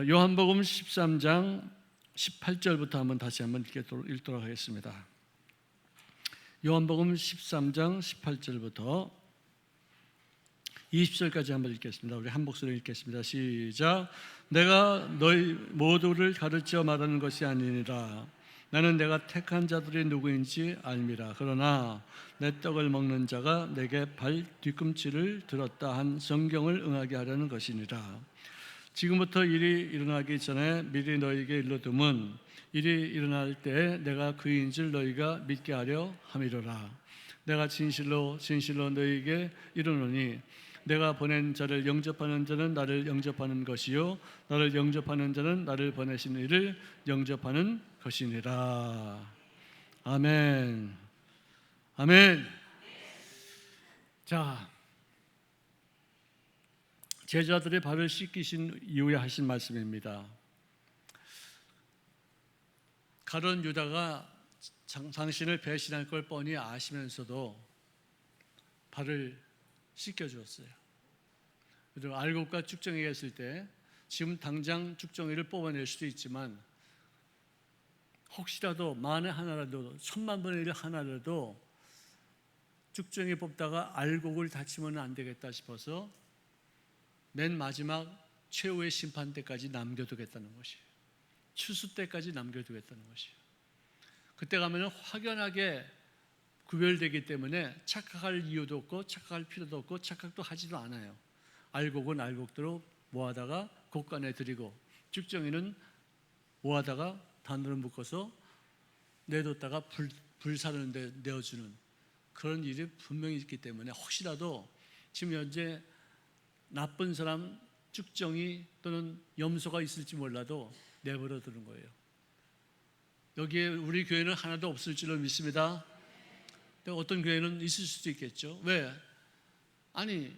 요한복음 13장 18절부터 한번 다시 한번 읽도록 하겠습니다. 요한복음 13장 18절부터 20절까지 한번 읽겠습니다. 우리 한 목소리 읽겠습니다. 시작. 내가 너희 모두를 가르쳐 말하는 것이 아니니라. 나는 내가 택한 자들이 누구인지 알미라. 그러나 내 떡을 먹는 자가 내게 발 뒤꿈치를 들었다 한 성경을 응하게 하려는 것이니라. 지금부터 일이 일어나기 전에 미리 너희에게 일러두면 일이 일어날 때 내가 그인 줄 너희가 믿게 하려 함이로라. 내가 진실로 너희에게 이르노니 내가 보낸 자를 영접하는 자는 나를 영접하는 것이요 나를 영접하는 자는 나를 보내신 이를 영접하는 것이니라. 아멘. 아멘. 자, 제자들의 발을 씻기신 이후에 하신 말씀입니다. 가룟 유다가 당신을 배신할 걸 뻔히 아시면서도 발을 씻겨주었어요. 그리고 알곡과 쭉정이가 있을 때 지금 당장 쭉정이를 뽑아낼 수도 있지만 혹시라도 만에 하나라도 10,000,000분의 1 하나라도 쭉정이 뽑다가 알곡을 다치면 안 되겠다 싶어서 맨 마지막 최후의 심판 때까지 남겨두겠다는 것이에요. 추수 때까지 남겨두겠다는 것이에요. 그때 가면 확연하게 구별되기 때문에 착각할 이유도 없고 착각할 필요도 없고 착각도 하지도 않아요. 알곡은 알곡대로 모아다가 곡간에 드리고 쭉정이는 모아다가 단으로 묶어서 내뒀다가 불사르는 데 내어주는 그런 일이 분명히 있기 때문에 혹시라도 지금 현재 나쁜 사람 쭉정이 또는 염소가 있을지 몰라도 내버려 두는 거예요. 여기에 우리 교회는 하나도 없을 줄로 믿습니다. 어떤 교회는 있을 수도 있겠죠. 왜? 아니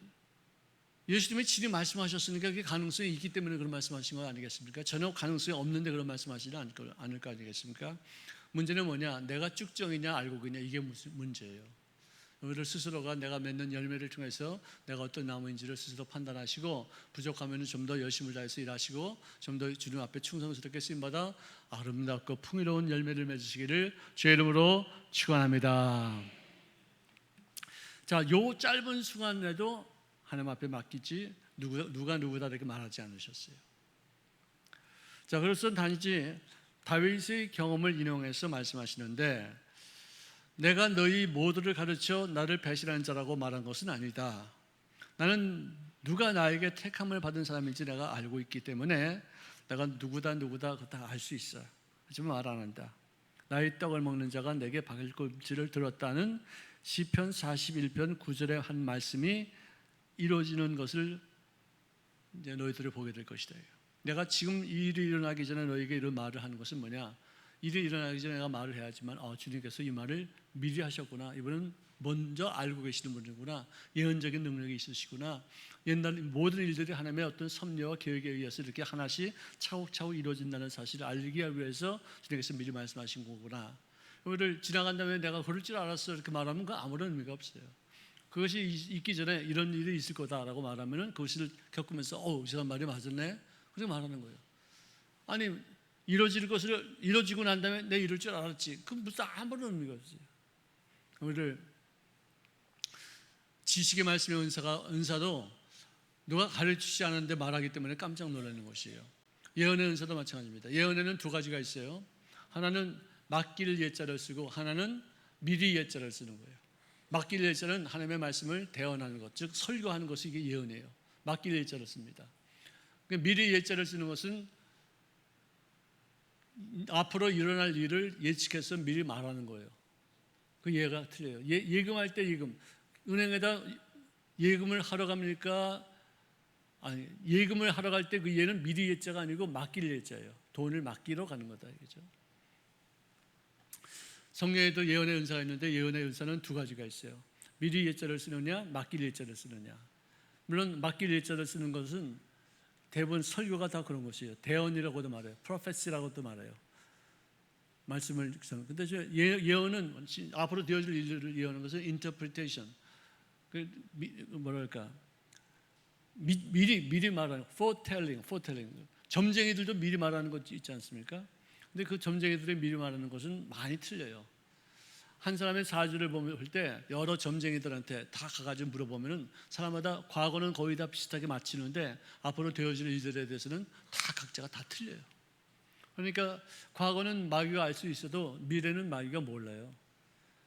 예수님이 친히 말씀하셨으니까 그게 가능성이 있기 때문에 그런 말씀하신 거 아니겠습니까? 전혀 가능성이 없는데 그런 말씀하시지 않을 거 아니겠습니까? 문제는 뭐냐? 내가 쭉정이냐 알곡이냐 이게 무슨 문제예요. 우리를 스스로가 내가 맺는 열매를 통해서 내가 어떤 나무인지를 스스로 판단하시고 부족하면 좀 더 열심을 다해서 일하시고 좀 더 주님 앞에 충성스럽게 쓰임받아 아름답고 풍요로운 열매를 맺으시기를 주의 이름으로 축원합니다. 자, 요 짧은 순간에도 하나님 앞에 맡기지 누가 누구다 이렇게 말하지 않으셨어요. 자, 그래서 단지 다윗의 경험을 인용해서 말씀하시는데 내가 너희 모두를 가르쳐 나를 배신한 자라고 말한 것은 아니다. 나는 누가 나에게 택함을 받은 사람인지 내가 알고 있기 때문에 내가 누구다 다 알 수 있어. 하지만 말 안 한다. 나의 떡을 먹는 자가 내게 발꿈치를 들었다는 시편 41편 9절의 한 말씀이 이루어지는 것을 이제 너희들을 보게 될 것이다. 내가 지금 이 일이 일어나기 전에 너희에게 이런 말을 하는 것은 뭐냐? 일이 일어나기 전에 내가 말을 해야지만 주님께서 이 말을 미리 하셨구나. 이분은 먼저 알고 계시는 분이구나. 예언적인 능력이 있으시구나. 옛날 모든 일들이 하나님의 어떤 섭리와 계획에 의해서 이렇게 하나씩 차곡차곡 이루어진다는 사실을 알기 위해서 주님께서 미리 말씀하신 거구나. 그거를 지나간 다음에 내가 그럴 줄 알았어 이렇게 말하면 그 아무런 의미가 없어요. 그것이 있기 전에 이런 일이 있을 거다라고 말하면은 그것을 겪으면서 이 사람 말이 맞았네. 그렇게 말하는 거예요. 아니 이루어질 것을 이루어지고 난 다음에 내가 이럴 줄 알았지. 그 무슨 아무런 의미가 없어요. 우리를 지식의 말씀의 은사도 누가 가르치지 않았는데 말하기 때문에 깜짝 놀라는 것이에요. 예언의 은사도 마찬가지입니다. 예언에는 두 가지가 있어요. 하나는 맡길 예자를 쓰고 하나는 미리 예자를 쓰는 거예요. 맡길 예자는 하나님의 말씀을 대언하는 것, 즉 설교하는 것이 이게 예언이에요. 맡길 예자를 씁니다. 미리 예자를 쓰는 것은 앞으로 일어날 일을 예측해서 미리 말하는 거예요. 그 예가 틀려요. 예금할 때 예금, 은행에다 예금을 하러 갑니까? 아니, 예금을 하러 갈 때 그 예는 미리 예자가 아니고 맡길 예자예요. 돈을 맡기러 가는 거다 이거죠. 성경에도 예언의 은사가 있는데 예언의 은사는 두 가지가 있어요. 미리 예자를 쓰느냐, 맡길 예자를 쓰느냐. 물론 맡길 예자를 쓰는 것은 대부분 설교가 다 그런 것이에요. 대언이라고도 말해요. 프로페시라고도 말해요. 말씀을 근데 예언은 앞으로 되어질 일을 예언하는 것은 interpretation. 뭐랄까 미리 말하는 foretelling. 점쟁이들도 미리 말하는 것 있지 않습니까? 근데 그 점쟁이들이 미리 말하는 것은 많이 틀려요. 한 사람의 사주를 볼 때 여러 점쟁이들한테 다 가가지고 물어보면은 사람마다 과거는 거의 다 비슷하게 맞히는데 앞으로 되어질 일들에 대해서는 다 각자가 다 틀려요. 그러니까 과거는 마귀가 알 수 있어도 미래는 마귀가 몰라요.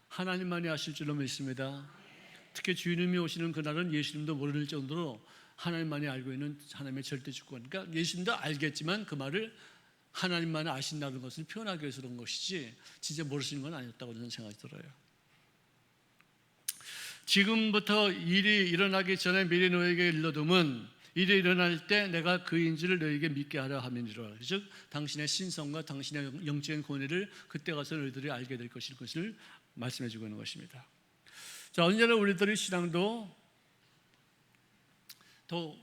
하나님만이 아실 줄로 믿습니다. 특히 주님이 오시는 그날은 예수님도 모를 정도로 하나님만이 알고 있는 하나님의 절대 주권. 그러니까 예수님도 알겠지만 그 말을 하나님만 아신다는 것을 표현하기 위해서 그런 것이지 진짜 모르시는 건 아니었다고 저는 생각이 들어요. 지금부터 일이 일어나기 전에 미리 너에게 일러둠은 일이 일어날 때 내가 그인지를 너에게 믿게 하려 함이니라. 즉 당신의 신성과 당신의 영적인 권위를 그때 가서 너희들이 알게 될 것을 말씀해 주고 있는 것입니다. 자, 언제나 우리들의 신앙도 더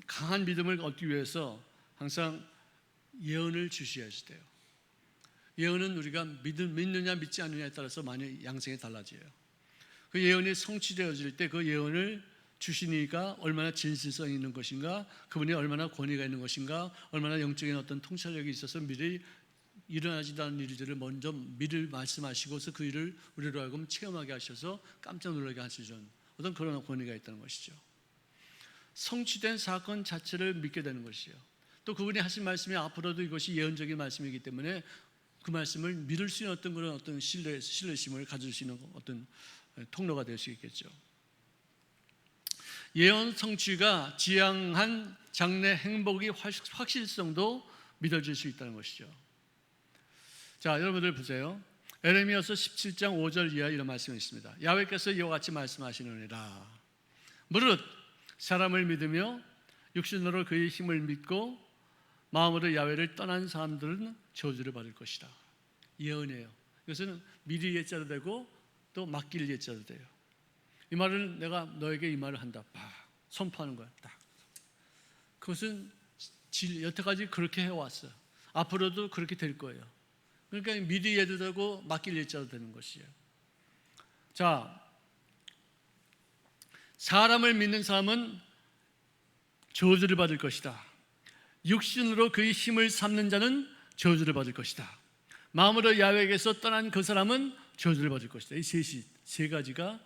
강한 믿음을 얻기 위해서 항상 예언을 주시해야지 돼요. 예언은 우리가 믿느냐 믿지 않느냐에 따라서 많이 양상이 달라져요. 그 예언이 성취되어질 때 그 예언을 주시니까 얼마나 진실성이 있는 것인가, 그분이 얼마나 권위가 있는 것인가, 얼마나 영적인 어떤 통찰력이 있어서 미리 일어나지도 않은 일들을 먼저 미리 말씀하시고서 그 일을 우리로 하여금 체험하게 하셔서 깜짝 놀라게 하시는 어떤 그런 권위가 있다는 것이죠. 성취된 사건 자체를 믿게 되는 것이요. 또 그분이 하신 말씀이 앞으로도 이것이 예언적인 말씀이기 때문에 그 말씀을 믿을 수 있는 그런 신뢰심을 가질 수 있는 어떤 통로가 될 수 있겠죠. 예언 성취가 지향한 장래 행복의 확실성도 믿어질 수 있다는 것이죠. 자, 여러분들 보세요. 에레미야서 17장 5절 이하 이런 말씀이 있습니다. 야훼께서 이와 같이 말씀하시느니라. 무릇 사람을 믿으며 육신으로 그의 힘을 믿고 마음으로 야훼를 떠난 사람들은 저주를 받을 것이다. 예언이에요. 이것은 미리 예자도 되고 또 맡길 예자도 돼요. 이 말을 내가 너에게 이 말을 한다. 선포하는 거야. 딱. 그것은 여태까지 그렇게 해왔어요. 앞으로도 그렇게 될 거예요. 그러니까 미리 예도 되고 맡길 예자도 되는 것이에요. 자, 사람을 믿는 사람은 저주를 받을 것이다. 육신으로 그의 힘을 삼는 자는 저주를 받을 것이다. 마음으로 야훼에게서 떠난 그 사람은 저주를 받을 것이다. 이 세 가지가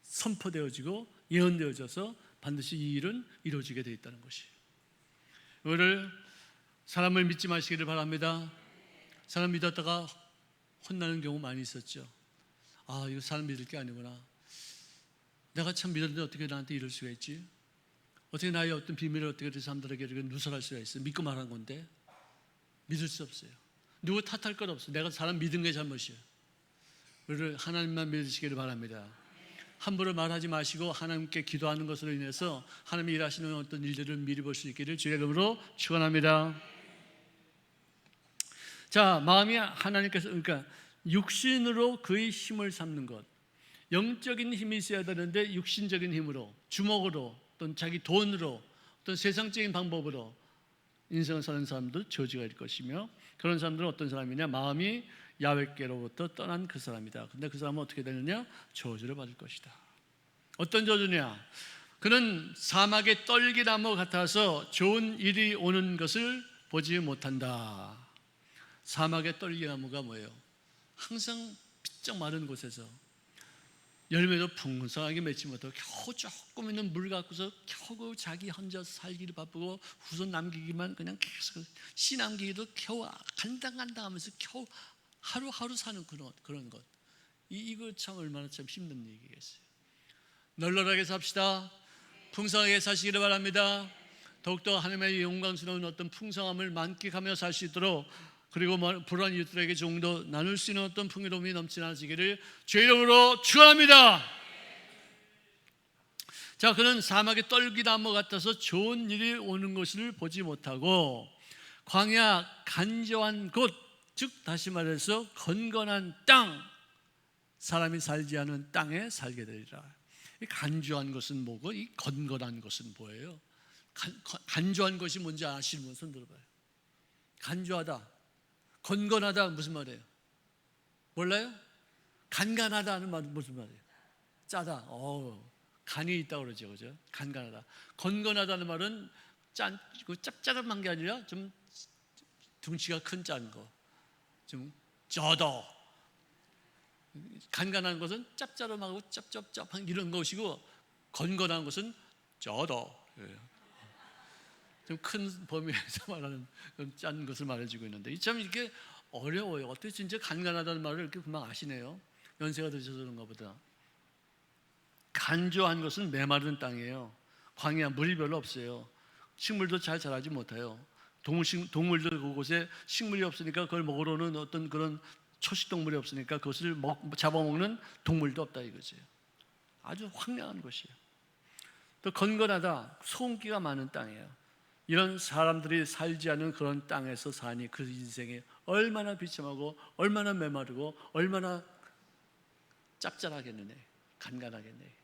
선포되어지고 예언되어져서 반드시 이 일은 이루어지게 되어 있다는 것이에요. 이거를 사람을 믿지 마시기를 바랍니다. 사람 믿었다가 혼나는 경우 많이 있었죠. 아, 이거 사람 믿을 게 아니구나. 내가 참 믿었는데 어떻게 나한테 이럴 수가 있지? 어떻게 나의 어떤 비밀을 어떻게 사람들에게 이렇게 누설할 수가 있어? 믿고 말한 건데 믿을 수 없어요. 누구 탓할 것 없어요. 내가 사람 믿은 게 잘못이에요. 우리를 하나님만 믿으시기를 바랍니다. 함부로 말하지 마시고 하나님께 기도하는 것으로 인해서 하나님이 일하시는 어떤 일들을 미리 볼 수 있기를 주의 이름으로 축원합니다. 자, 마음이 하나님께서 그러니까 육신으로 그의 힘을 삼는 것, 영적인 힘이 있어야 되는데 육신적인 힘으로, 주먹으로, 또는 자기 돈으로, 어떤 세상적인 방법으로 인생을 사는 사람도 저주가 일 것이며, 그런 사람들은 어떤 사람이냐? 마음이 야훼께로부터 떠난 그 사람이다. 근데 그 사람은 어떻게 되느냐? 저주를 받을 것이다. 어떤 저주냐? 그는 사막의 떨기나무 같아서 좋은 일이 오는 것을 보지 못한다. 사막의 떨기나무가 뭐예요? 항상 비쩍 마른 곳에서 열매도 풍성하게 맺지 못하고 겨우 조금 있는 물 갖고서 겨우 자기 혼자 살기를 바쁘고 후손 남기기만 그냥 계속 씨 남기기도 겨우 간당간당하면서 겨우 하루하루 사는 그런 것. 이거 참 얼마나 참 힘든 얘기겠어요. 널널하게 삽시다. 풍성하게 사시기를 바랍니다. 더욱더 하나님의 영광스러운 어떤 풍성함을 만끽하며 살 수 있도록, 그리고 불안한 이웃들에게 조금도 나눌 수 있는 어떤 풍요로움이 넘치나지기를 주의 이름으로 축원합니다. 자, 그는 사막의 떨기나무 같아서 좋은 일이 오는 것을 보지 못하고 광야 간절한 곳, 즉 다시 말해서 건건한 땅, 사람이 살지 않은 땅에 살게 되리라. 이 간절한 것은 뭐고 이 건건한 것은 뭐예요? 간절한 것이 뭔지 아시는 분 손 들어봐요. 간절하다, 건건하다 무슨 말이에요? 몰라요? 간간하다는 말은 무슨 말이에요? 짜다. 간이 있다고 그러죠, 그죠? 간간하다. 건건하다는 말은 짭짤한 게 아니라 좀 둥치가 큰 짠 거, 좀 쩌더. 간간한 것은 짭짤하고 짭짭짭한 이런 것이고, 건건한 것은 쩌더. 좀 큰 범위에서 말하는 짠 것을 말해주고 있는데, 참 이렇게 어려워요. 어떻게 진짜 간간하다는 말을 이렇게 금방 아시네요. 연세가 드셔서 그런가 보다. 간조한 것은 메마른 땅이에요. 광야, 물이 별로 없어요. 식물도 잘 자라지 못해요. 동물들 그곳에 식물이 없으니까 그걸 먹으러는 어떤 그런 초식동물이 없으니까 그것을 잡아먹는 동물도 없다 이거지. 아주 황량한 곳이에요. 또 건건하다, 소음기가 많은 땅이에요. 이런 사람들이 살지 않은 그런 땅에서 사니 그 인생이 얼마나 비참하고 얼마나 메마르고 얼마나 짭짤하겠느냐, 간간하겠네.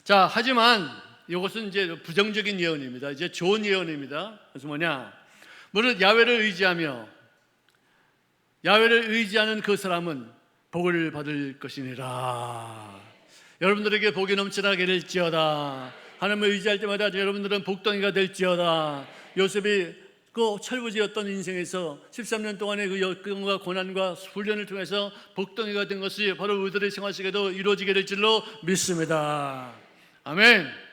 자, 하지만 이것은 이제 부정적인 예언입니다. 이제 좋은 예언입니다. 그래서 뭐냐? 무릇 야훼를 의지하는 그 사람은 복을 받을 것이니라. 여러분들에게 복이 넘쳐나게 될지어다. 하나님을 의지할 때마다 여러분들은 복덩이가 될지어다. 요셉이 그 철부지였던 인생에서 13년 동안의 그 역경과 고난과 훈련을 통해서 복덩이가 된 것이 바로 우리들의 생활 속에도 이루어지게 될 줄로 믿습니다. 아멘.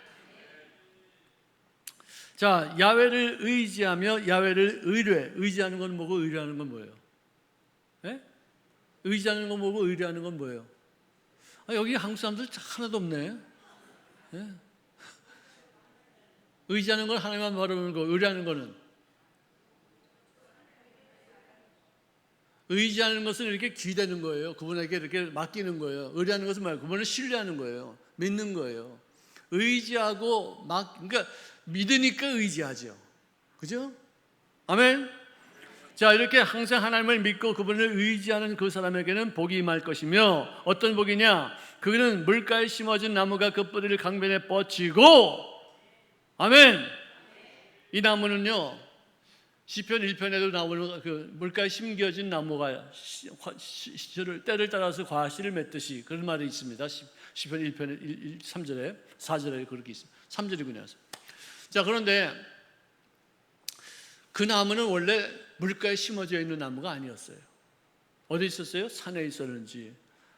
자, 야훼를 의지하며 야훼를 의지하는 건 뭐고 의뢰하는 건 뭐예요? 네? 의지하는 건 뭐고 의뢰하는 건 뭐예요? 여기 한국 사람들 하나도 없네. 네? 의지하는 건 하나님만 바라보는 거, 의뢰하는 거는 의지하는 것은 이렇게 기대는 거예요. 그분에게 이렇게 맡기는 거예요. 의뢰하는 것은 말고 그분을 신뢰하는 거예요. 믿는 거예요. 의지하고 그러니까 믿으니까 의지하죠. 그죠? 아멘. 자, 이렇게 항상 하나님을 믿고 그분을 의지하는 그 사람에게는 복이 임할 것이며, 어떤 복이냐? 그는 물가에 심어진 나무가 그 뿌리를 강변에 뻗치고, 아멘. 이 나무는요, 시편 1편에도 나오는 그 물가에 심겨진 나무가 때를 따라서 과실을 맺듯이, 그런 말이 있습니다. 시편 1편 3절에 4절에 그렇게 있어요. 3절이군요. 자, 그런데 그 나무는 원래 물가에 심어져 있는 나무가 아니었어요. 어디 있었어요? 산에 있었는지,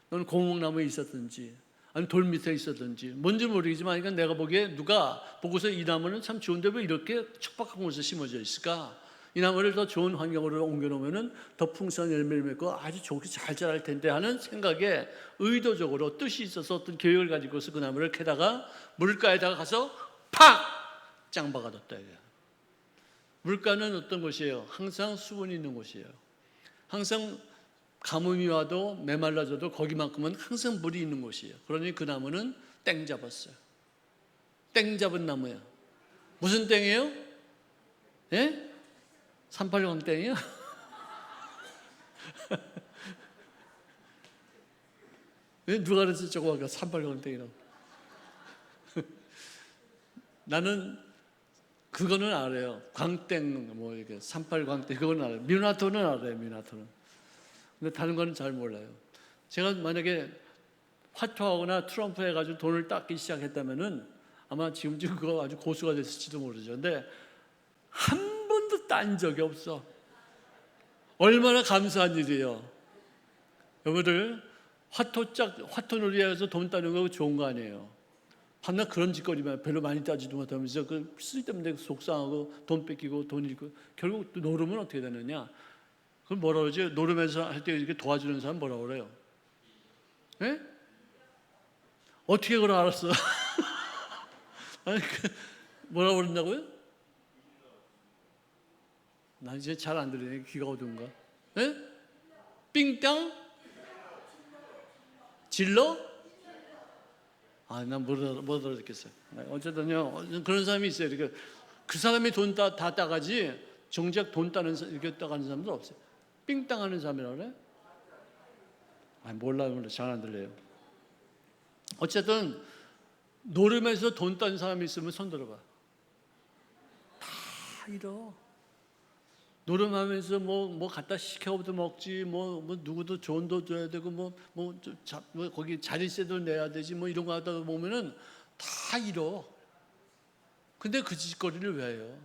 또는 고목나무에 있었든지, 아니면 돌 밑에 있었든지 뭔지 모르겠지만, 그러니까 내가 보기에 누가 보고서 이 나무는 참 좋은데 왜 이렇게 척박한 곳에 심어져 있을까? 이 나무를 더 좋은 환경으로 옮겨놓으면 더 풍성한 열매를 맺고 아주 좋게 잘 자랄 텐데 하는 생각에 의도적으로 뜻이 있어서 어떤 계획을 가지고서 그 나무를 캐다가 물가에다가 가서 팍! 짱 박아뒀다. 물가는 어떤 곳이에요? 항상 수분이 있는 곳이에요. 항상 가뭄이 와도 메말라져도 거기만큼은 항상 물이 있는 곳이에요. 그러니 그 나무는 땡 잡았어요. 땡 잡은 나무예요. 무슨 땡이에요? 예? 380 땡이요? 왜 누가 그랬어? 저거 아까 380 땡이라고. 나는 그거는 알아요. 광땡, 뭐 이렇게 38 광땡, 그거는 알아요. 뮤나토는 알아요. 뮤나토는. 근데 다른 거는 잘 몰라요. 제가 만약에 화투하거나 트럼프 해가지고 돈을 닦기 시작했다면은 아마 지금 그거 아주 고수가 됐을지도 모르죠. 근데 한 번도 딴 적이 없어. 얼마나 감사한 일이에요. 여러분들 화토놀이에서 돈 따는 거 좋은 거 아니에요. 밤낮 그런 짓거리만 별로 많이 따지도 못하면서 그 쓸데없는 속상하고 돈 뺏기고 돈 잃고 결국 또 노름은 어떻게 되느냐? 그걸 뭐라 그러지? 노름에서 할 때 이렇게 도와주는 사람 뭐라 그래요? 예? 어떻게 그걸 알았어? 아니, 뭐라 그런다고요? 난 이제 잘 안 들리네. 귀가 어두운가? 예? 삥땅? 질러? 난 못 알아듣겠어요. 어쨌든요, 그런 사람이 있어요. 이렇게 그 사람이 돈 다 따가지 정작 돈 따는 이렇게 따가는 사람도 없어요. 삥땅 하는 사람이라 그래? 몰라 잘 안 들려요. 어쨌든 노름에서 돈 딴 사람이 있으면 손 들어봐. 다 잃어. 노름하면서 뭐 갖다 시켜도 먹지, 뭐 누구도 돈도 줘야 되고 거기 자릿세도 내야 되지, 뭐 이런 거 하다 보면은 다 잃어. 근데 그 짓거리를 왜 해요?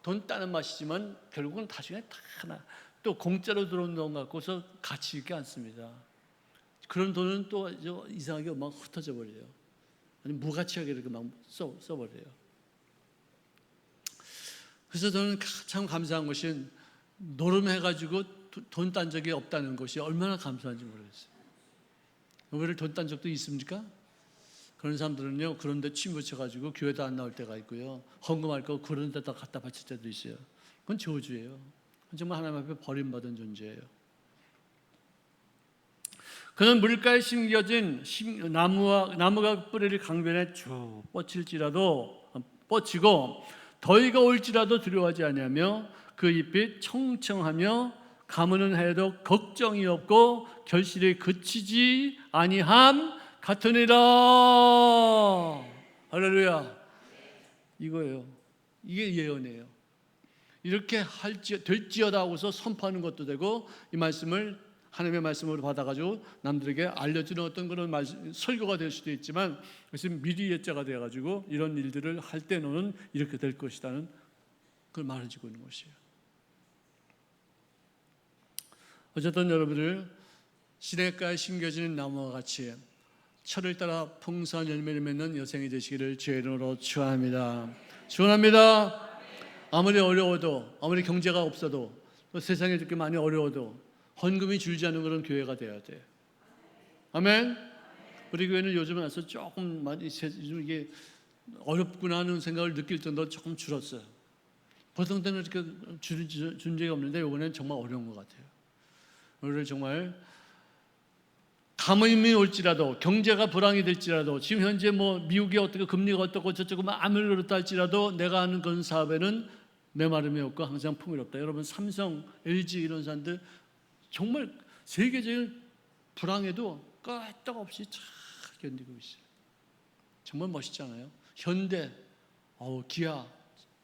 돈 따는 맛이지만 결국은 나중에 다 하나 또 공짜로 들어온 돈 갖고서 가치 있게 않습니다. 그런 돈은 또 이상하게 막 흩어져 버려요. 아니 무가치하게 이렇게 막 써버려요. 그래서 저는 참 감사한 것이 노름해가지고 돈 딴 적이 없다는 것이 얼마나 감사한지 모르겠어요. 여러분들 돈 딴 적도 있습니까? 그런 사람들은요, 그런데 침 붙여가지고 교회도 안 나올 때가 있고요, 헌금할 거 그런 데다 갖다 바칠 때도 있어요. 그건 저주예요. 정말 하나님 앞에 버림받은 존재예요. 그는 물가에 심겨진 나무가 뿌리를 강변에 쭉 뻗치고 더위가 올지라도 두려워하지 아니하며 그 잎이 청청하며 가무는 해도 걱정이 없고 결실이 그치지 아니함 같으니라. 할렐루야. 이거예요. 이게 예언이에요. 이렇게 될지어다 하고서 선포하는 것도 되고, 이 말씀을 하나님의 말씀으로 받아가지고 남들에게 알려주는 어떤 그런 설교가 될 수도 있지만, 그것은 미리 예자가 되어가지고 이런 일들을 할 때는 이렇게 될 것이라는 그걸 말해주고 있는 것이에요. 어쨌든 여러분들 시냇가에 심겨지는 나무와 같이 철을 따라 풍성한 열매를 맺는 여생이 되시기를 주의 이름으로 축원합니다. 축원합니다. 아무리 어려워도, 아무리 경제가 없어도, 또 세상에 이렇게 많이 어려워도 헌금이 줄지 않는 그런 교회가 되어야 돼요. 아멘. 우리 교회는 요즘 와서 조금 많이 요즘 이게 어렵구나 하는 생각을 느낄 정도로 조금 줄었어요. 보통 때는 이렇게 준 적이 없는데 이번에는 정말 어려운 것 같아요. 우리를 정말 가뭄이 올지라도, 경제가 불황이 될지라도, 지금 현재 뭐 미국이 어떻게 금리가 어떻고 저쪽은 암을 그렇다 할지라도 내가 하는 그런 사업에는 메마름이 없고 항상 풍요롭다. 여러분 삼성, LG 이런 사람들 정말 세계적인 불황에도 끄떡없이 잘 견디고 있어요. 정말 멋있잖아요. 현대, 기아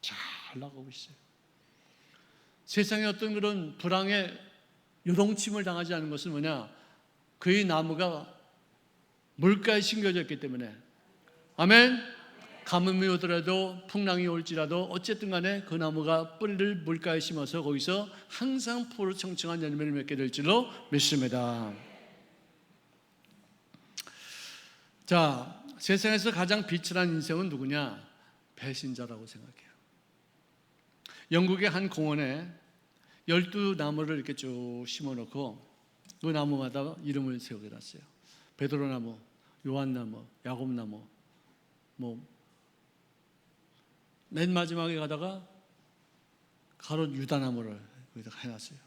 잘 나가고 있어요. 세상에 어떤 그런 불황에 요동침을 당하지 않은 것은 뭐냐? 그의 나무가 물가에 심겨졌기 때문에. 아멘. 가뭄이 오더라도 풍랑이 올지라도 어쨌든 간에 그 나무가 뿌리를 물가에 심어서 거기서 항상 푸르 청청한 열매를 맺게 될 줄로 믿습니다. 자, 세상에서 가장 비천한 인생은 누구냐? 배신자라고 생각해요. 영국의 한 공원에 12나무를 이렇게 쭉 심어놓고 그 나무마다 이름을 세워놨어요. 베드로나무, 요한나무, 야곱나무, 맨 마지막에 가다가 가롯 유다나무를 거기다 해놨어요.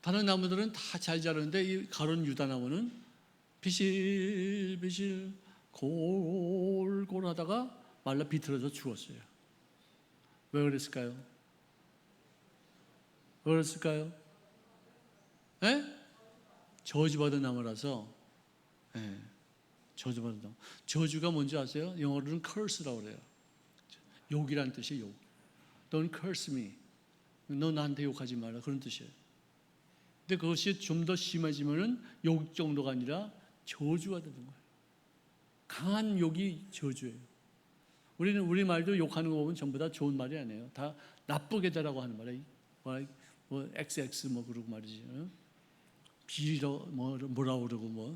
다른 나무들은 다 잘 자라는데 이 가롯 유다나무는 비실비실 골골하다가 말라 비틀어져 죽었어요. 왜 그랬을까요? 왜 그랬을까요? 예? 저주받은 나무라서. 예. 저주받은 나무. 저주가 뭔지 아세요? 영어로는 curse라고 그래요. 욕이란 뜻이에요. 욕. Don't curse me. 너 나한테 욕하지 마라. 그런 뜻이에요. 근데 그것이 좀 더 심해지면은 욕 정도가 아니라 저주가 되는 거예요. 강한 욕이 저주예요. 우리는 우리 말도 욕하는 거 보면 전부 다 좋은 말이 아니에요. 다 나쁘게 되라고 하는 말이에요. 뭐 XX 뭐 그러고 말이지. 비리로 뭐라 그러고 뭐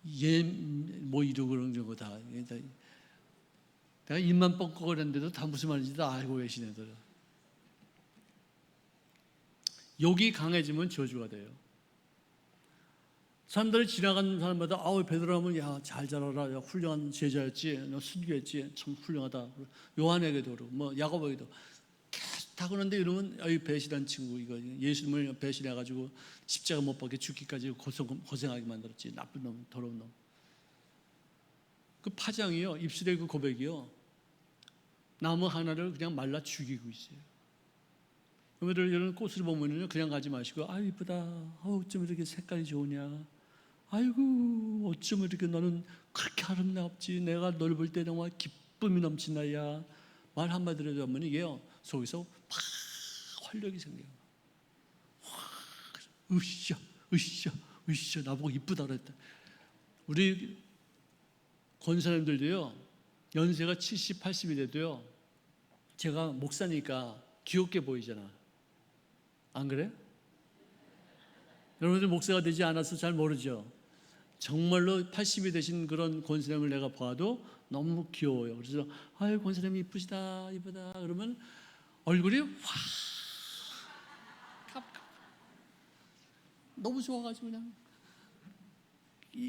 이러고 그런 거 다. 내가 입만 뻥뻥거렸는데도 다 무슨 말인지 다 알고 계시네. 욕이 강해지면 저주가 돼요. 사람들이 지나가는 사람마다 베드로라면 야 잘 자라라, 야 훌륭한 제자였지, 너 순교했지, 참 훌륭하다. 요한에게도 그러고 야고보에게도 계속 다 그러는데 이러면 배신한 친구, 이거 예수님을 배신해가지고 십자가 못 박게 죽기까지 고생하게 만들었지, 나쁜 놈, 더러운 놈. 그 파장이요, 입술의 그 고백이요, 나무 하나를 그냥 말라 죽이고 있어요. 여러분들 이런 꽃을 보면요, 그냥 가지 마시고 이쁘다, 어쩜 이렇게 색깔이 좋으냐, 아이고 어쩜 이렇게 너는 그렇게 아름답지, 내가 널 볼 때 정말 기쁨이 넘친다야, 말 한마디로 하면 이게요 속에서 막 활력이 생겨요. 으쌰 나보고 이쁘다 그랬다. 우리 권사님들도요 연세가 70, 80이 돼도요 제가 목사니까 귀엽게 보이잖아. 안 그래? 여러분들 목사가 되지 않아서 잘 모르죠. 정말로 80이 되신 그런 권사님을 내가 봐도 너무 귀여워요. 그래서 아유 권사님 이쁘시다 이쁘다 그러면 얼굴이 확 너무 좋아가지고 그냥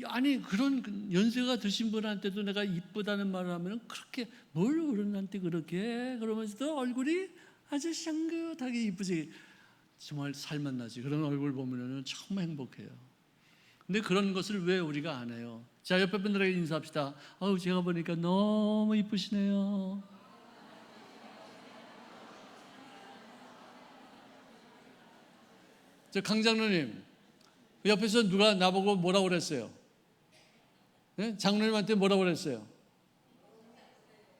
아니 그런 연세가 드신 분한테도 내가 이쁘다는 말을 하면 그렇게 뭘 어른한테 그렇게 그러면서도 얼굴이 아주 샹긋하게 이쁘지. 정말 살맛 나지. 그런 얼굴 보면은 정말 행복해요. 근데 그런 것을 왜 우리가 안 해요? 자, 옆에 분들에게 인사합시다. 아우 제가 보니까 너무 이쁘시네요. 저 강장로님 옆에서 누가 나보고 뭐라고 그랬어요? 네? 장로님한테 뭐라고 그랬어요?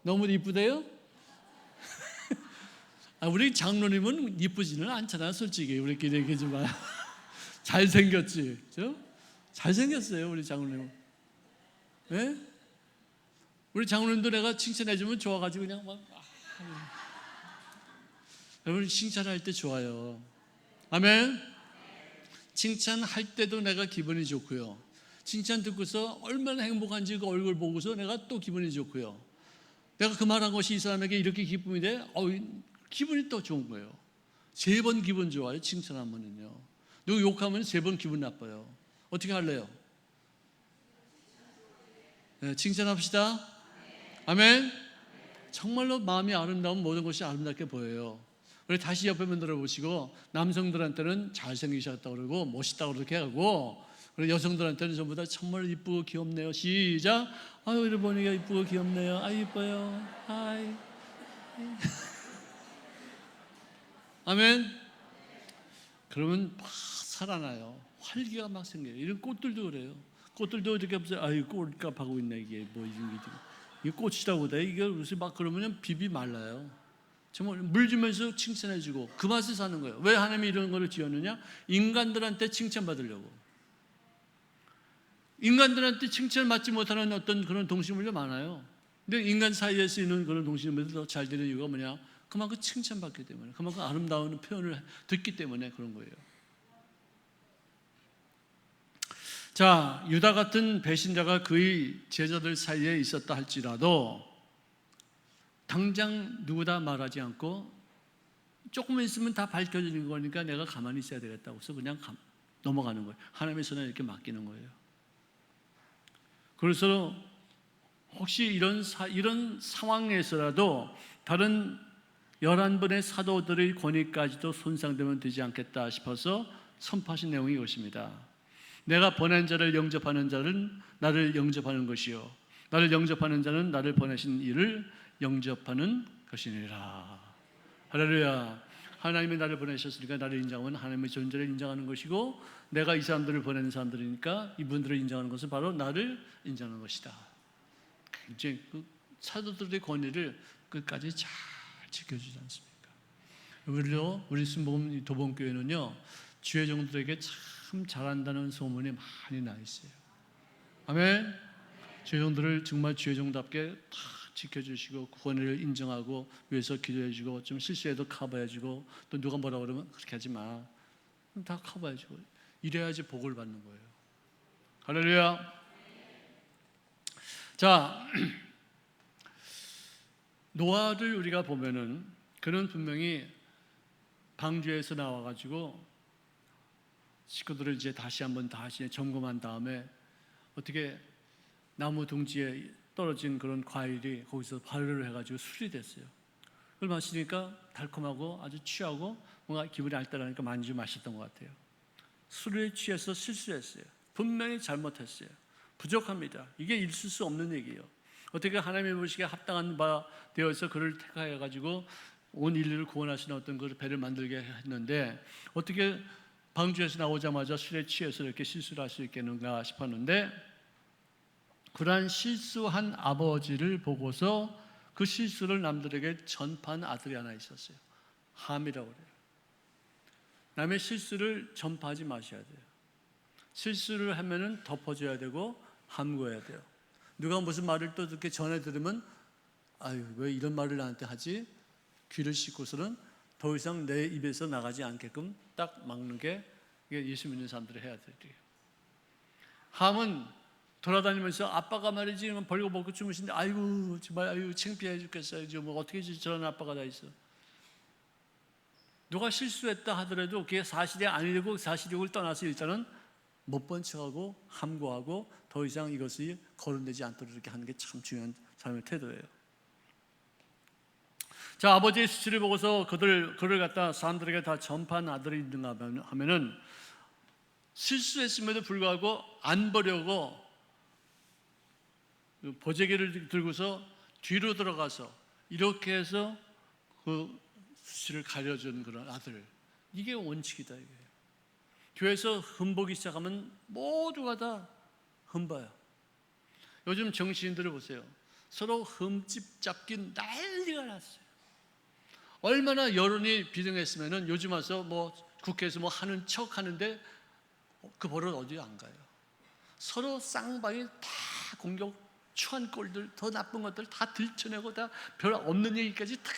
너무 이쁘대요? 아, 우리 장로님은 이쁘지는 않잖아, 솔직히. 우리끼리 얘기하지 마. 잘생겼지, 그죠? 잘생겼어요, 우리 장로님은. 네? 우리 장로님도 내가 칭찬해주면 좋아가지고 그냥 막. 여러분, 칭찬할 때 좋아요. 아멘? 칭찬할 때도 내가 기분이 좋고요. 칭찬 듣고서 얼마나 행복한지 그 얼굴 보고서 내가 또 기분이 좋고요. 내가 그 말한 것이 이 사람에게 이렇게 기쁨이 돼? 기분이 또 좋은 거예요. 3번 기분 좋아요. 칭찬하면은요. 누구 욕하면 3번 기분 나빠요. 어떻게 할래요? 네, 칭찬합시다. 아멘. 정말로 마음이 아름다운 모든 것이 아름답게 보여요. 우리 다시 옆에 분 들어보시고 남성들한테는 잘생기셨다고 그러고 멋있다고 그렇게 하고 그리고 여성들한테는 전부 다 정말 이쁘고 귀엽네요. 시작. 아유 이리 보니까 이쁘고 귀엽네요. 아 이뻐요. 하이. 아멘. 그러면 막 살아나요. 활기가 막 생겨요. 이런 꽃들도 그래요. 꽃들도 이렇게 보세요. 아유 꽃값 하고 있네 이게 뭐 이게 꽃이라고 돼. 이게 무슨 막 그러면 비비 말라요. 정말 물 주면서 칭찬해주고 그 맛을 사는 거예요. 왜 하나님이 이런 거를 지었느냐? 인간들한테 칭찬받으려고. 인간들한테 칭찬받지 못하는 어떤 그런 동식물도 많아요. 근데 인간 사이에 쓰이는 그런 동식물들이 더 잘 되는 이유가 뭐냐? 그만큼 칭찬받기 때문에, 그만큼 아름다운 표현을 듣기 때문에 그런 거예요. 자, 유다 같은 배신자가 그의 제자들 사이에 있었다 할지라도 당장 누구다 말하지 않고 조금만 있으면 다 밝혀지는 거니까 내가 가만히 있어야 되겠다고 해서 그냥 넘어가는 거예요. 하나님의 손에 이렇게 맡기는 거예요. 그래서 혹시 이런 상황에서라도 다른 11분의 사도들의 권위까지도 손상되면 되지 않겠다 싶어서 선포하신 내용이 이것입니다. 내가 보낸 자를 영접하는 자는 나를 영접하는 것이요 나를 영접하는 자는 나를 보내신 이를 영접하는 것이니라. 할렐루야. 하나님이 나를 보내셨으니까 나를 인정하면 하나님의 존재를 인정하는 것이고 내가 이 사람들을 보내는 사람들이니까 이분들을 인정하는 것은 바로 나를 인정하는 것이다. 이제 그 사도들의 권위를 끝까지 잘 지켜주지 않습니까? 오히려 우리 순복음 도봉교회는요 주의 종들에게 참 잘한다는 소문이 많이 나 있어요. 아멘. 주의 종들을 정말 주의 종답게 다 지켜주시고 권위를 인정하고 위해서 기도해주고 좀 실수해도 커버해주고 또 누가 뭐라 그러면 그렇게 하지 마. 다 커버해주고 이래야지 복을 받는 거예요. 할렐루야. 자, 노아를 우리가 보면은 그는 분명히 방주에서 나와가지고 식구들을 이제 다시 점검한 다음에 어떻게 나무 둥지에 떨어진 그런 과일이 거기서 발효를 해가지고 술이 됐어요. 그걸 마시니까 달콤하고 아주 취하고 뭔가 기분이 알뜰하니까 많이 좀 마셨던 것 같아요. 술에 취해서 실수했어요. 분명히 잘못했어요. 부족합니다. 이게 있을 수 없는 얘기예요. 어떻게 하나님의 보시기에 합당한 바 되어서 그를 택하여가지고 온 인류를 구원하시는 어떤 그 배를 만들게 했는데 어떻게 방주에서 나오자마자 술에 취해서 이렇게 실수를 할 수 있겠는가 싶었는데 그러한 실수한 아버지를 보고서 그 실수를 남들에게 전파한 아들이 하나 있었어요. 함이라고 그래요. 남의 실수를 전파하지 마셔야 돼요. 실수를 하면은 덮어줘야 되고 함구해야 돼요. 누가 무슨 말을 또 이렇게 전해 들으면 아유 왜 이런 말을 나한테 하지? 귀를 씻고서는 더 이상 내 입에서 나가지 않게끔 딱 막는 게 이게 예수 믿는 사람들이 해야 될 일이에요. 함은 돌아다니면서 아빠가 말이지 벌거벗고 주무신데 아이고 정말 아이고 창피해 죽겠어요. 지금 뭐 어떻게 저런 아빠가 다 있어. 누가 실수했다 하더라도 그게 사실이 아니고 사실을 떠나서 일단은 못 본 척하고 함구하고 더 이상 이것이 거론되지 않도록 이렇게 하는 게 참 중요한 삶의 태도예요. 자, 아버지의 수치를 보고서 그를 갖다 사람들에게 다 전파한 아들이 있는가 하면은 실수했음에도 불구하고 안 보려고 보재기를 들고서 뒤로 들어가서 이렇게 해서 그 수치를 가려준 그런 아들, 이게 원칙이다 이게. 교회에서 흠보기 시작하면 모두가 다 흠봐요. 요즘 정치인들을 보세요. 서로 흠집 잡기 난리가 났어요. 얼마나 여론이 비등했으면은 요즘 와서 뭐 국회에서 뭐 하는 척 하는데 그 버릇 어디 안 가요. 서로 쌍방이 다 공격, 추한 꼴들, 더 나쁜 것들 다 들춰내고 다 별 없는 얘기까지 다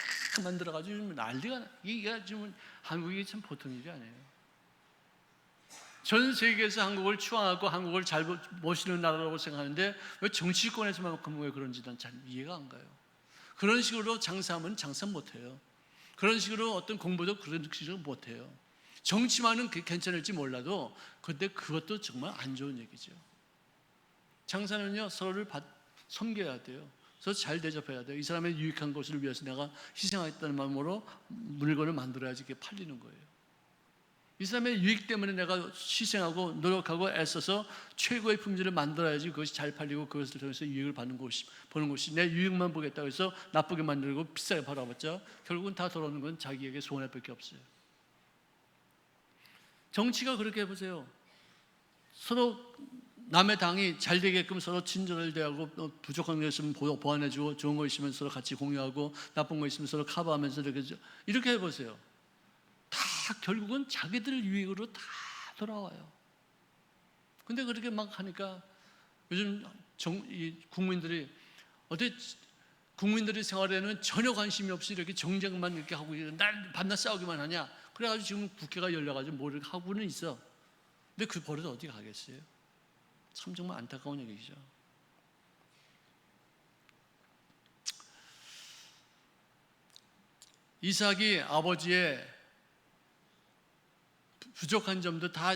만들어가지고 난리가 나. 이게 지금 한국이 참 보통 일이 아니에요. 전 세계에서 한국을 추앙하고 한국을 잘 모시는 나라라고 생각하는데 왜 정치권에서만큼 왜 그런지 난 잘 이해가 안 가요. 그런 식으로 장사하면 장사 못해요. 그런 식으로 어떤 공부도 그런 식으로 못해요. 정치만은 괜찮을지 몰라도 근데 그것도 정말 안 좋은 얘기죠. 장사는요 서로를 섬겨야 돼요. 서로 잘 대접해야 돼요. 이 사람의 유익한 것을 위해서 내가 희생하겠다는 마음으로 물건을 만들어야지 이게 팔리는 거예요. 이 사람의 유익 때문에 내가 희생하고 노력하고 애써서 최고의 품질을 만들어야지 그것이 잘 팔리고 그것을 통해서 유익을 보는 것이 내 유익만 보겠다고 해서 나쁘게 만들고 비싸게 팔아봤자 결국은 다 돌아오는 건 자기에게 손해일 밖에 없어요. 정치가 그렇게 해보세요. 서로 남의 당이 잘 되게끔 서로 친절을 대하고 부족한 거 있으면 보완해주고 좋은 거 있으면 서로 같이 공유하고 나쁜 거 있으면 서로 커버하면서 이렇게 해보세요. 다 결국은 자기들 유익으로 다 돌아와요. 근데 그렇게 막 하니까 요즘 국민들이 어떻게 국민들의 생활에는 전혀 관심이 없이 이렇게 정쟁만 이렇게 하고 날 밤낮 싸우기만 하냐. 그래가지고 지금 국회가 열려가지고 뭘 하고는 있어. 근데 그 버릇 어디 가겠어요? 참 정말 안타까운 얘기죠. 이삭이 아버지의 부족한 점도 다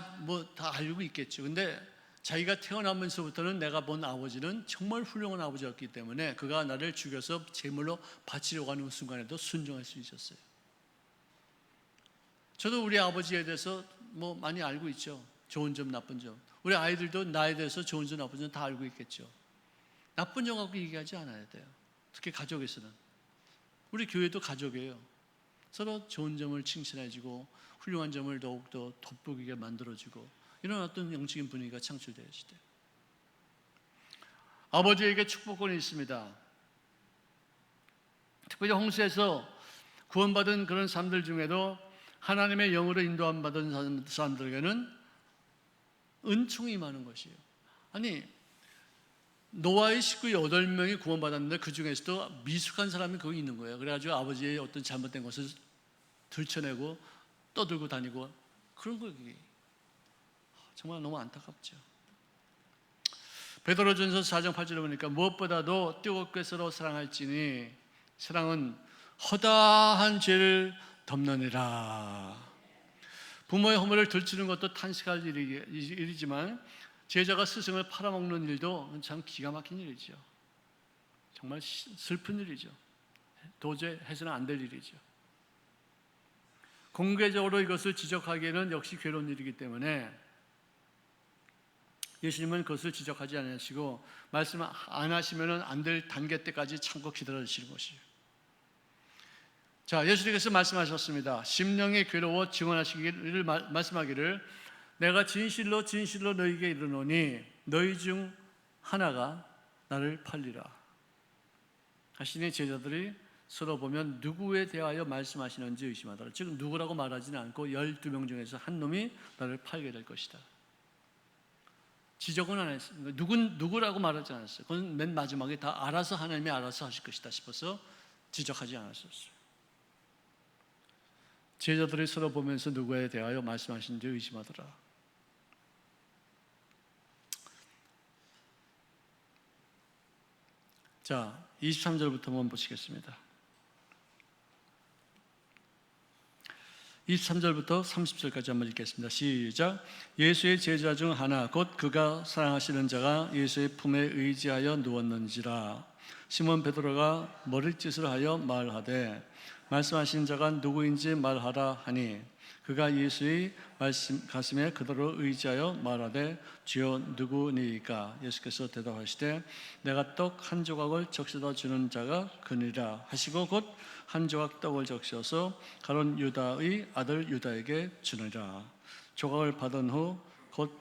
알고 있겠죠. 근데 자기가 태어나면서부터는 내가 본 아버지는 정말 훌륭한 아버지였기 때문에 그가 나를 죽여서 제물로 바치려고 하는 순간에도 순종할 수 있었어요. 저도 우리 아버지에 대해서 많이 알고 있죠. 좋은 점, 나쁜 점. 우리 아이들도 나에 대해서 좋은 점, 나쁜 점 다 알고 있겠죠. 나쁜 점 갖고 얘기하지 않아야 돼요. 특히 가족에서는. 우리 교회도 가족이에요. 서로 좋은 점을 칭찬해주고 훌륭한 점을 더욱더 돋보이게 만들어주고 이런 어떤 영적인 분위기가 창출되어야지 돼요. 아버지에게 축복권이 있습니다. 특별히 홍수에서 구원받은 그런 사람들 중에도 하나님의 영으로 인도함 받은 사람들에게는 은총이 많은 것이에요. 아니 노아의 식구 8명이 구원받았는데 그 중에서도 미숙한 사람이 거기 있는 거예요. 그래가지고 아버지의 어떤 잘못된 것을 들춰내고 떠들고 다니고 그런 거 정말 너무 안타깝죠. 베드로전서 4장 8절에 보니까 무엇보다도 뜨겁게 서로 사랑할지니 사랑은 허다한 죄를 덮느니라. 부모의 허물을 들추는 것도 탄식할 일이지만 제자가 스승을 팔아먹는 일도 참 기가 막힌 일이죠. 정말 슬픈 일이죠. 도저히 해서는 안 될 일이죠. 공개적으로 이것을 지적하기에는 역시 괴로운 일이기 때문에 예수님은 그것을 지적하지 않으시고 말씀 안 하시면 안 될 단계 때까지 참고 기다려주시는 것이에요. 자, 예수님께서 말씀하셨습니다. 심령이 괴로워 증언하시기를 말씀하기를 내가 진실로 진실로 너희에게 이르노니 너희 중 하나가 나를 팔리라 하시니 제자들이 서로 보면 누구에 대하여 말씀하시는지 의심하더라. 즉 누구라고 말하지는 않고 12명 중에서 한 놈이 나를 팔게 될 것이다. 지적은 안 했어요. 누구라고 말하지 않았어요. 그건 맨 마지막에 다 알아서 하나님이 알아서 하실 것이다 싶어서 지적하지 않았었어요. 제자들이 서로 보면서 누구에 대하여 말씀하시는지 의심하더라. 자, 23절부터 한번 보시겠습니다. 23절부터 30절까지 한번 읽겠습니다. 시작. 예수의 제자 중 하나 곧 그가 사랑하시는 자가 예수의 품에 의지하여 누웠는지라. 시몬 베드로가 머리짓을 하여 말하되 말씀하신 자가 누구인지 말하라 하니 그가 예수의 말씀 가슴에 그대로 의지하여 말하되 주여 누구니이까. 예수께서 대답하시되 내가 떡 한 조각을 적셔다 주는 자가 그니라 하시고 곧 한 조각 떡을 적셔서 가룟 유다의 아들 유다에게 주니라. 조각을 받은 후 곧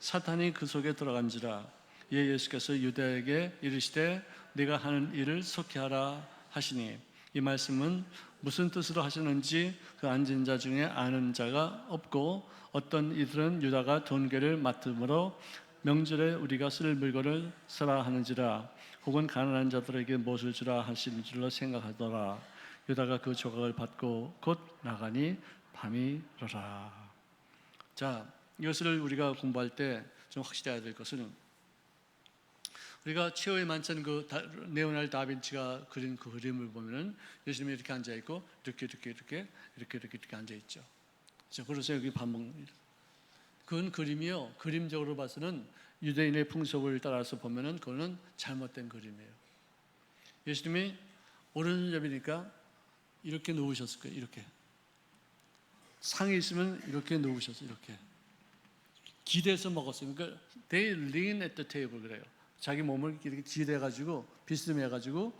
사탄이 그 속에 들어간지라. 이에 예수께서 유다에게 이르시되 네가 하는 일을 속히 하라 하시니 이 말씀은 무슨 뜻으로 하시는지 그 앉은 자 중에 아는 자가 없고 어떤 이들은 유다가 돈계를 맡음으로 명절에 우리가 쓸 물건을 사라 하는지라 혹은 가난한 자들에게 무엇을 주라 하시는 줄로 생각하더라. 유다가 그 조각을 받고 곧 나가니 밤이더라. 자, 이것을 우리가 공부할 때 좀 확실해야 될 것은 우리가 최후의 만찬 그 레오나르도 다빈치가 그린 그 그림을 보면은 예수님이 이렇게 앉아 있고 이렇게 앉아 있죠. 그래서 여기 밥 먹는 그건 그림이요. 그림적으로 봐서는 유대인의 풍속을 따라서 보면은 그거는 잘못된 그림이에요. 예수님이 오른손잡이니까 이렇게 누우셨을 거예요. 이렇게 상이 있으면 이렇게 누우셨어요. 이렇게 기대서 먹었어요. 그러니까 they lean at the table 그래요. 자기 몸을 이렇게 기대가지고 비스듬해가지고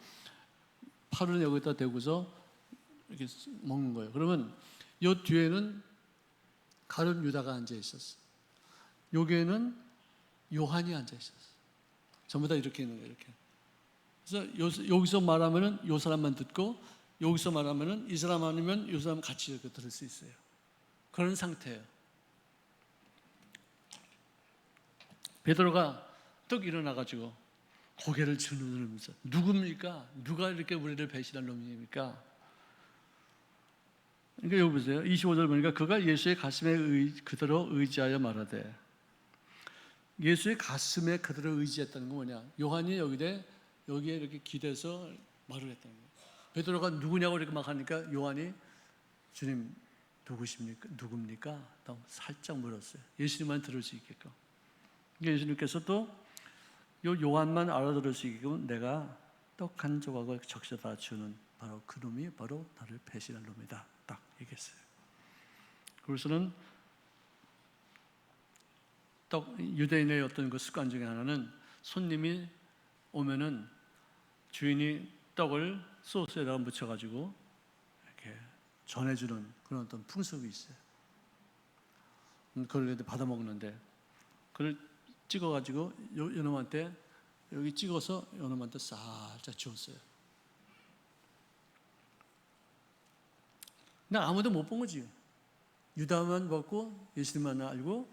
팔을 여기다 대고서 이렇게 먹는 거예요. 그러면 요 뒤에는 가룟 유다가 앉아 있었어. 여기에는 요한이 앉아 있었어. 전부 다 이렇게 있는 거예요. 이렇게. 그래서 여기서 말하면은 요 사람만 듣고 여기서 말하면은 이 사람 아니면 요 사람 같이 이렇게 들을 수 있어요. 그런 상태예요. 베드로가 떡 일어나가지고 고개를 주누르면서 누굽니까? 누가 이렇게 우리를 배신할 놈입니까? 그러니까 여기 보세요. 25절 보니까 그가 예수의 가슴에 그대로 의지하여 말하되 예수의 가슴에 그대로 의지했다는 건 뭐냐? 요한이 여기에 이렇게 기대서 말을 했다는 거예요. 베드로가 누구냐고 이렇게 막 하니까 요한이 주님 누굽니까? 또 살짝 물었어요. 예수님만 들을 수 있게끔. 예수님께서 또 요 요한만 알아들을 수 있게끔 내가 떡 한 조각을 적셔다 주는 바로 그 놈이 바로 나를 배신할 놈이다. 딱 얘기했어요. 그래서는 유대인의 어떤 그 습관 중에 하나는 손님이 오면은 주인이 떡을 소스에다가 묻혀가지고 이렇게 전해주는 그런 어떤 풍습이 있어요. 그걸 받아 먹는데 그걸 찍어가지고 요놈한테 여기 찍어서 요놈한테 살짝 주었어요. 근데 아무도 못 본 거지. 유다만 봤고 예수님만 알고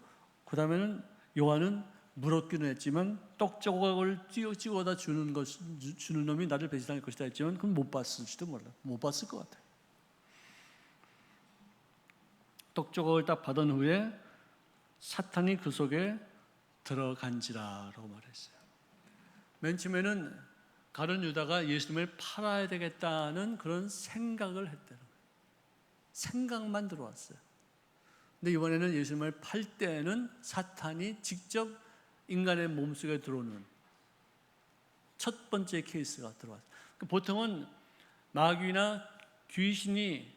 그 다음에는 요한은 물었기는 했지만 떡 조각을 찍어다 주는 놈이 나를 배신할 것이다 했지만 그건 못 봤을지도 몰라. 못 봤을 것 같아요. 떡 조각을 딱 받은 후에 사탄이 그 속에 들어간지라라고 말했어요. 맨 처음에는 가룟 유다가 예수님을 팔아야 되겠다는 그런 생각을 했다는 거예요. 생각만 들어왔어요. 근데 이번에는 예수님을 팔 때는 사탄이 직접 인간의 몸속에 들어오는 첫 번째 케이스가 들어왔어요. 보통은 마귀나 귀신이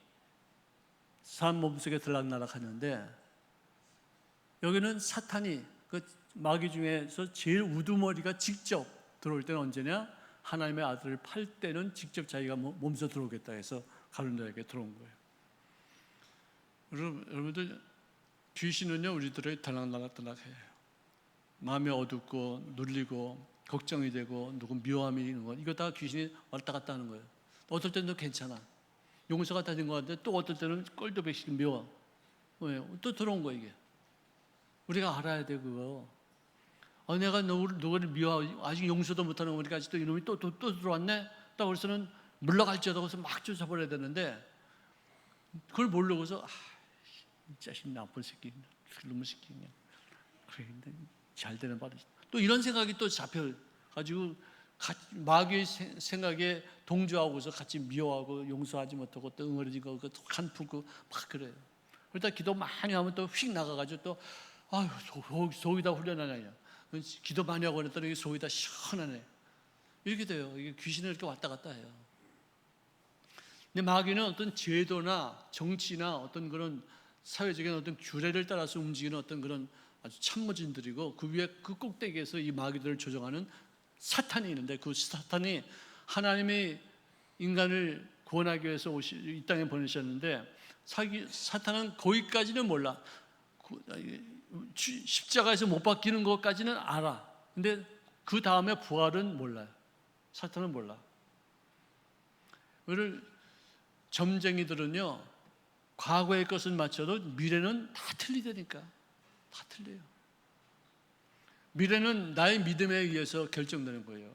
사람 몸속에 들락날락 하는데 여기는 사탄이 그 마귀 중에서 제일 우두머리가 직접 들어올 때는 언제냐? 하나님의 아들을 팔 때는 직접 자기가 몸소 들어오겠다 해서 가룟 유다에게 들어온 거예요. 여러분들 귀신은요 우리들의 들락날락해요. 마음이 어둡고 눌리고 걱정이 되고 누구 미워함이 있는 거 이거 다 귀신이 왔다 갔다 하는 거예요. 어떨 때는 괜찮아. 용서가 다 된 것 같은데 또 어떨 때는 꼴도 배시기 미워. 왜요? 또 들어온 거예요 이게. 우리가 알아야 돼 그거. 내가 누구를 미워하고 아직 용서도 못하는 거니까 아직도 이놈이 또 들어왔네. 또 그래서는 물러갈지어다 해서 막 쫓아버려야 되는데 그걸 모르고서 이 자식 나쁜 새끼, 그놈의 새끼 그냥 그래 잘 되는 바도 또 이런 생각이 또 잡혀가지고 마귀의 생각에 동조하고서 같이 미워하고 용서하지 못하고 또 응어리지고 한푸고 막 그래요. 그러다 기도 많이 하면 또 휙 나가가지고 또 아유 속이 다 훈련하냐, 기도 많이 하고 그랬더니 속이 다 시원하네, 이렇게 돼요. 이게 귀신을 이렇게 왔다 갔다 해요. 근데 마귀는 어떤 제도나 정치나 어떤 그런 사회적인 어떤 규례를 따라서 움직이는 어떤 그런 아주 참모진들이고, 그 위에 그 꼭대기에서 이 마귀들을 조종하는 사탄이 있는데, 그 사탄이 하나님이 인간을 구원하기 위해서 이 땅에 보내셨는데, 사탄은 거기까지는 몰라. 십자가에서 못 박히는 것까지는 알아. 근데 그 다음에 부활은 몰라요. 사탄은 몰라. 그를 점쟁이들은요, 과거의 것을 맞춰도 미래는 다 틀리다니까. 다 틀려요. 미래는 나의 믿음에 의해서 결정되는 거예요.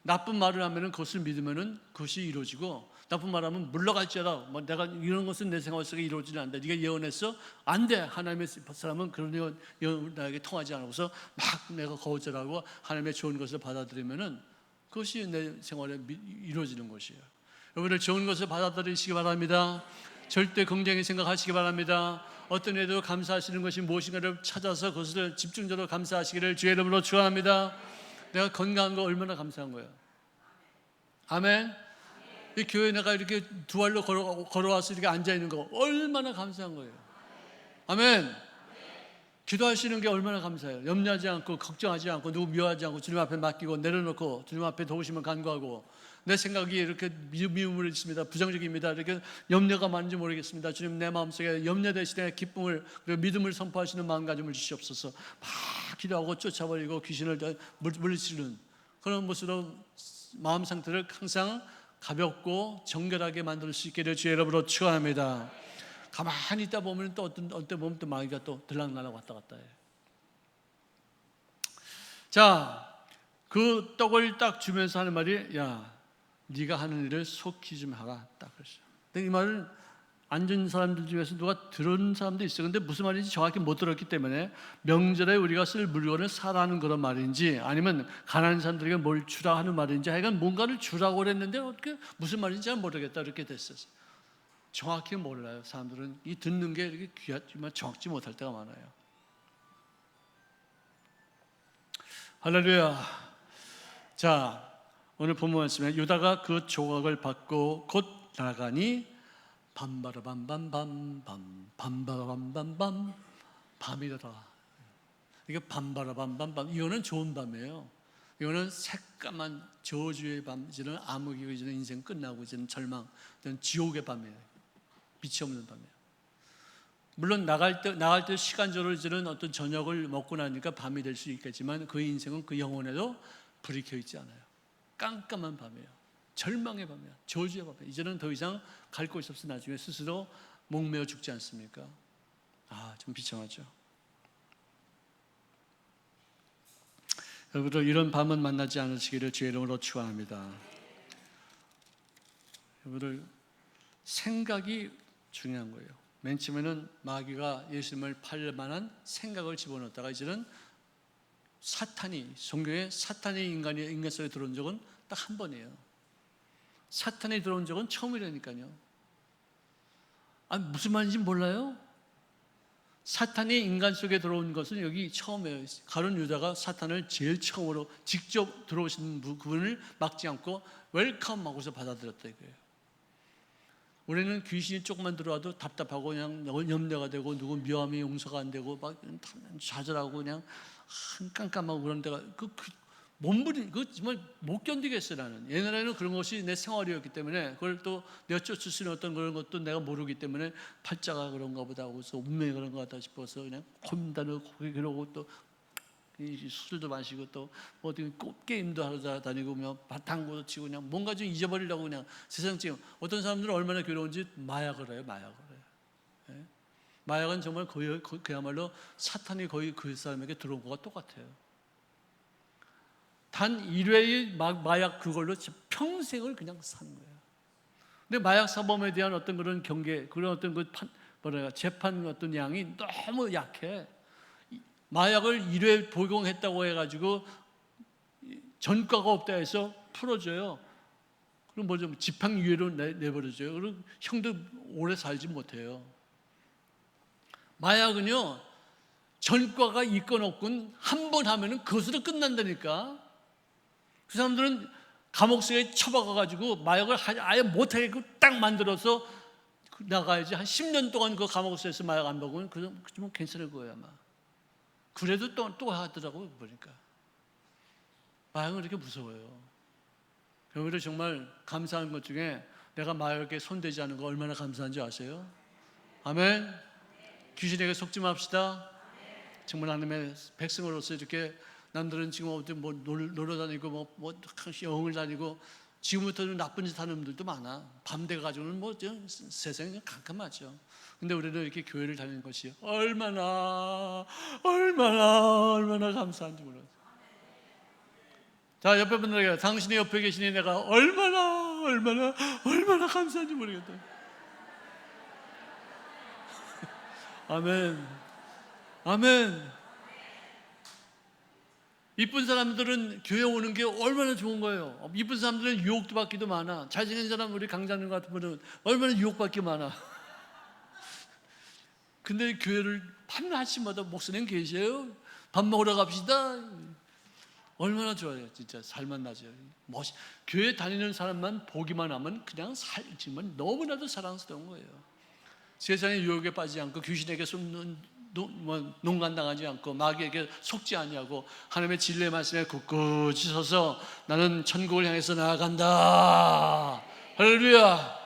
나쁜 말을 하면 그것을 믿으면 그것이 이루어지고, 나쁜 말 하면 물러갈지어다, 내가 이런 것은 내 생활 속에 이루어지지 않는다, 네가 예언했어? 안 돼. 하나님의 사람은 그런 예언 나에게 통하지 않고서 막 내가 거절하고 하나님의 좋은 것을 받아들이면 그것이 내 생활에 이루어지는 것이에요. 여러분들 좋은 것을 받아들이시기 바랍니다. 절대 긍정히 생각하시기 바랍니다. 어떤 일에도 감사하시는 것이 무엇인가를 찾아서 그것을 집중적으로 감사하시기를 주의 이름으로 축원합니다. 내가 건강한 거 얼마나 감사한 거예요. 아멘. 이 교회에 내가 이렇게 두 발로 걸어와서 이렇게 앉아있는 거 얼마나 감사한 거예요. 아멘. 기도하시는 게 얼마나 감사해요. 염려하지 않고 걱정하지 않고 누구 미워하지 않고 주님 앞에 맡기고 내려놓고 주님 앞에 도우시면 간구하고, 내 생각이 이렇게 미움을 있습니다, 부정적입니다, 이렇게 염려가 많은지 모르겠습니다, 주님 내 마음속에 염려 대신에 기쁨을 그리고 믿음을 선포하시는 마음가짐을 주시옵소서. 막 기도하고 쫓아버리고 귀신을 물리치는 그런 모습으로 마음 상태를 항상 가볍고 정결하게 만들 수 있기를 주의 이름으로 축원합니다. 가만히 있다 보면 또 어떤 때 보면 또 마귀가 또 들락날락 왔다 갔다 해요. 자, 그 떡을 딱 주면서 하는 말이, 야, 네가 하는 일을 속히 좀 하라, 딱 그랬어요. 근데 이 말을 앉은 사람들 중에서 누가 들은 사람도 있어요. 근데 무슨 말인지 정확히 못 들었기 때문에 명절에 우리가 쓸 물건을 사라는 그런 말인지, 아니면 가난한 사람들에게 뭘 주라 하는 말인지, 하여간 뭔가를 주라고 그랬는데 어떻게 무슨 말인지 잘 모르겠다, 이렇게 됐어요. 정확히 몰라요. 사람들은 이 듣는 게 이렇게 귀하지만 정확지 못할 때가 많아요. 할렐루야. 자, 오늘 본문 말씀에 유다가 그 조각을 받고 곧 나가니 밤바라밤밤밤밤 밤바라밤밤밤 밤이더라. 이게 밤바라밤밤밤, 이거는 좋은 밤이에요. 이거는 새까만 저주의 밤, 이제는 암흑이고 이제는 인생 끝나고 이제는 절망, 이제는 지옥의 밤이에요. 빛이 없는 밤이에요. 물론 나갈 때 시간적으로 이제는 어떤 저녁을 먹고 나니까 밤이 될 수 있겠지만, 그 인생은 그 영혼에도 불이 켜 있지 않아요. 깜깜한 밤이에요. 절망의 밤이에요. 저주의 밤이에요. 이제는 더 이상 갈 곳이 없어 나중에 스스로 목매어 죽지 않습니까? 좀 비참하죠. 여러분들 이런 밤은 만나지 않으시기를 주의 이름으로 축원합니다. 여러분들 생각이 중요한 거예요. 맨 처음에는 마귀가 예수님을 팔 만한 생각을 집어넣었다가, 이제는 사탄이, 성경에 사탄이 인간 속에 들어온 적은 딱 한 번이에요. 사탄이 들어온 적은 처음이라니까요. 무슨 말인지 몰라요? 사탄이 인간 속에 들어온 것은 여기 처음이에요. 가룟 유다가 사탄을 제일 처음으로 직접 들어오신 그분을 막지 않고 웰컴하고서 받아들였다 이거예요. 우리는 귀신이 조금만 들어와도 답답하고 그냥 염려가 되고, 누구 미워하면 용서가 안 되고 막 좌절하고 그냥 깜깜하고 그런 데가 몸부림, 그 정말 못 견디겠어요. 나는 옛날에는 그런 것이 내 생활이었기 때문에, 그걸 또 내가 쫓을 수 있는 어떤 그런 것도 내가 모르기 때문에 팔자가 그런가 보다 하고서 운명이 그런가 보다 싶어서 그냥 고민다는 고개 그러고, 또 술도 마시고 또 어디 게임도 하러 다니고 그냥 바탕고도 치고 그냥 뭔가 좀 잊어버리려고 그냥 세상적인. 어떤 사람들은 얼마나 괴로운지 마약을 해요. 예? 마약은 정말 그야말로 사탄이 거의 그 사람에게 들어온 것과 똑같아요. 단 1회의 마약 그걸로 평생을 그냥 사는 거예요. 근데 마약 사범에 대한 어떤 그런 경계, 그런 어떤 재판 어떤 양이 너무 약해. 마약을 1회 복용했다고 해가지고 전과가 없다 해서 풀어줘요. 그럼 뭐죠? 집행유예로 내버려줘요. 그럼 형도 오래 살지 못해요. 마약은요, 전과가 있건 없건 한 번 하면은 그것으로 끝난다니까. 그 사람들은 감옥서에 처박아가지고 마약을 아예 못하게 딱 만들어서 나가야지. 한 10년 동안 그 감옥서에서 마약 안 먹으면 그좀 괜찮을 거예요 아마. 그래도 또 하더라고요 보니까. 마약은 이렇게 무서워요. 오히려 정말 감사한 것 중에 내가 마약에 손대지 않은 거 얼마나 감사한지 아세요? 아멘. 귀신에게 속지 맙시다. 정말 하나님의 백성으로서 이렇게 남들은 지금 어디 뭐 놀러 다니고 뭐 여행을 다니고 지금부터는 나쁜 짓 하는 분들도 많아. 밤 돼 가지고는 뭐 세상이 캄캄하죠. 근데 우리는 이렇게 교회를 다니는 것이 얼마나 감사한지 몰라요. 자, 옆에 분들에게 당신이 옆에 계시니 내가 얼마나 감사한지 모르겠다. 아멘. 아멘. 이쁜 사람들은 교회 오는 게 얼마나 좋은 거예요. 이쁜 사람들은 유혹도 받기도 많아. 잘생긴 사람 우리 강자님 같은 분은 얼마나 유혹받기 많아. 근데 교회를 밤 아침마다 목사님 계세요. 밥 먹으러 갑시다. 얼마나 좋아요. 진짜 살만 나죠. 교회 다니는 사람만 보기만 하면 그냥 정말 너무나도 사랑스러운 거예요. 세상의 유혹에 빠지지 않고 귀신에게 농간당하지 않고 마귀에게 속지 아니하고 하나님의 진리의 말씀에 굳굳이 서서 나는 천국을 향해서 나아간다. 할렐루야.